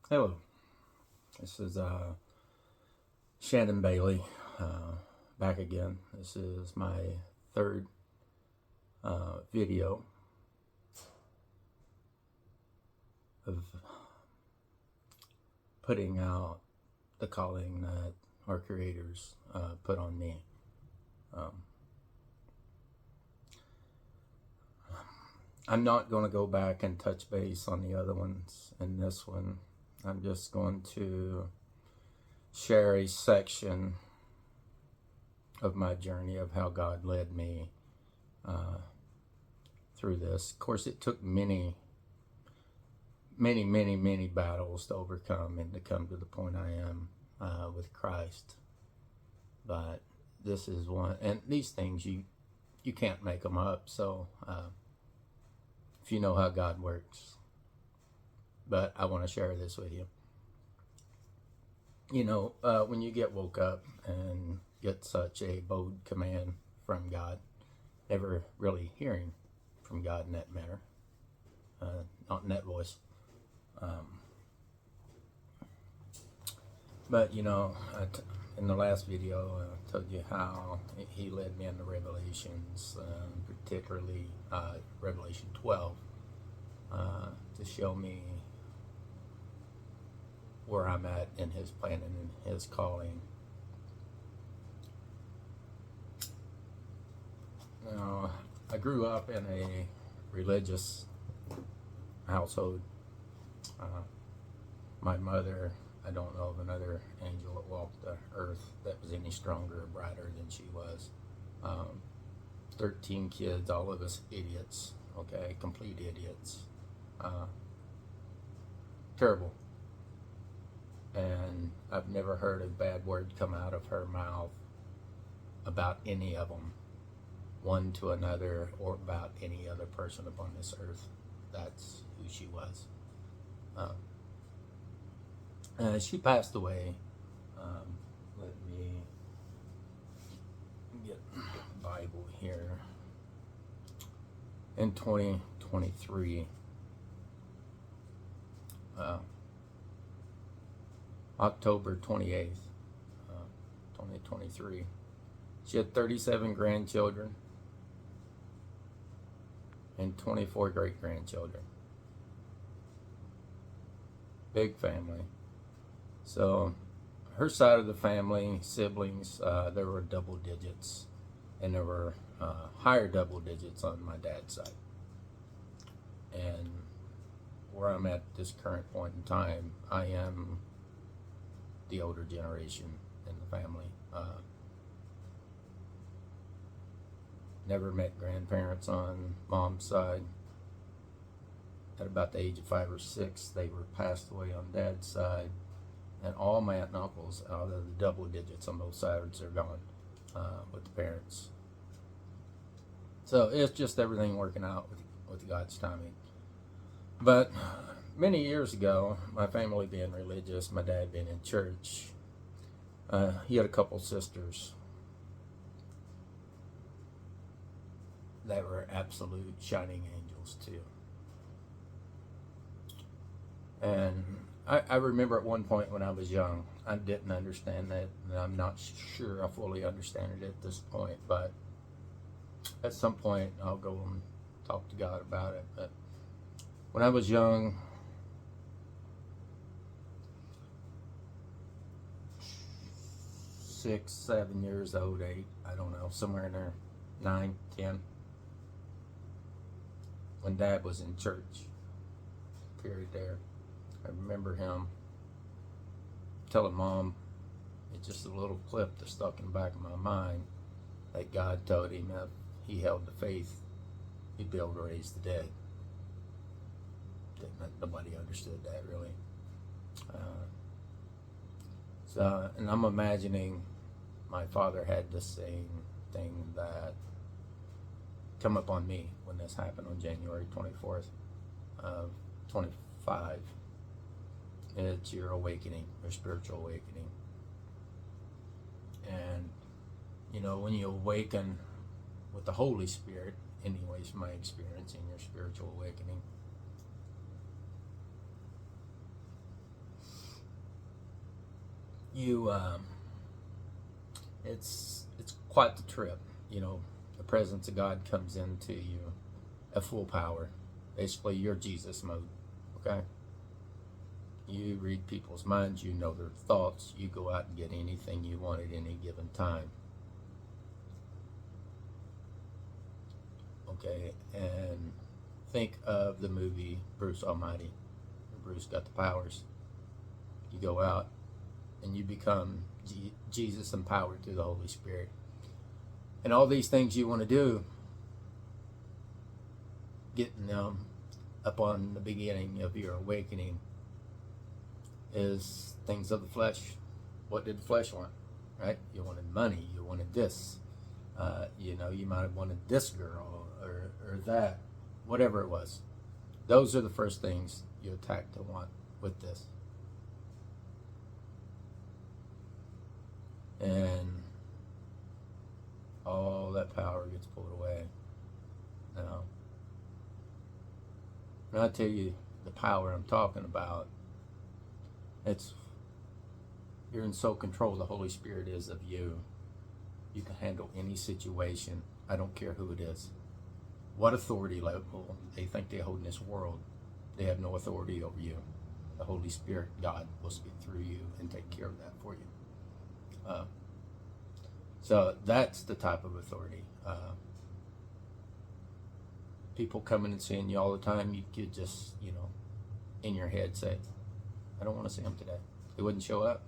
Hello, this is Shannon Bailey back again. This is my third video of putting out the calling that our creators put on me. Um, I'm not going to go back and touch base on the other ones in this one. I'm just going to share a section of my journey of how God led me through this. Of course, it took many battles to overcome and to come to the point I am with Christ. But this is one, and these things you can't make them up. So if you know how God works, but I want to share this with you. You know, when you get woke up and get such a bold command from God, never really hearing from God in that manner, not in that voice. But you know, in the last video, I told you how he led me into Revelations, particularly Revelation 12, to show me where I'm at in his plan and in his calling. Now, I grew up in a religious household. My mother, I don't know of another angel that walked the earth that was any stronger or brighter than she was. 13 kids, all of us idiots, okay, complete idiots. Terrible. And I've never heard a bad word come out of her mouth about any of them, one to another, or about any other person upon this earth. That's who she was. She passed away. Let me get the Bible here. In 2023, October 28th, 2023. She had 37 grandchildren and 24 great-grandchildren. Big family. So her side of the family, siblings, there were double digits, and there were higher double digits on my dad's side. And where I'm at this current point in time, I am the older generation in the family. Never met grandparents on mom's side. At about the age of 5 or 6, they were passed away on dad's side. And all my aunt and uncles, out of the double digits on both sides, are gone with the parents. So it's just everything working out with God's timing. But many years ago, my family being religious, my dad being in church, he had a couple sisters that were absolute shining angels too. And I remember at one point when I was young, I didn't understand that, and I'm not sure I fully understand it at this point, but at some point I'll go and talk to God about it. But when I was young, 6, 7 years old, 8, I don't know, somewhere in there, 9, 10, when Dad was in church, period there. I remember him telling Mom, it's just a little clip that stuck in the back of my mind, that God told him if he held the faith, he'd be able to raise the dead. Nobody understood that really. And I'm imagining my father had the same thing that come up on me when this happened on January 24th of 25. It's your awakening, your spiritual awakening. And, you know, when you awaken with the Holy Spirit, anyways, my experience in your spiritual awakening, you it's quite the trip. You know, the presence of God comes into you at full power. Basically, you're Jesus mode. Okay. You read people's minds. You know their thoughts. You go out and get anything you want at any given time. Okay, and think of the movie Bruce Almighty. Bruce got the powers. You go out and you become Jesus empowered through the Holy Spirit. And all these things you want to do, getting them up on the beginning of your awakening, is things of the flesh. What did the flesh want? Right? You wanted money. You wanted this. You know, you might have wanted this girl or that. Whatever it was. Those are the first things you attack to want with this. And all that power gets pulled away. Now, when I tell you the power I'm talking about, you're in so control the Holy Spirit is of you. You can handle any situation. I don't care who it is. What authority level they think they hold in this world, they have no authority over you. The Holy Spirit, God, will speak through you and take care of that for you. So that's the type of authority. People coming and seeing you all the time, you could just, in your head say, I don't want to see them today. They wouldn't show up.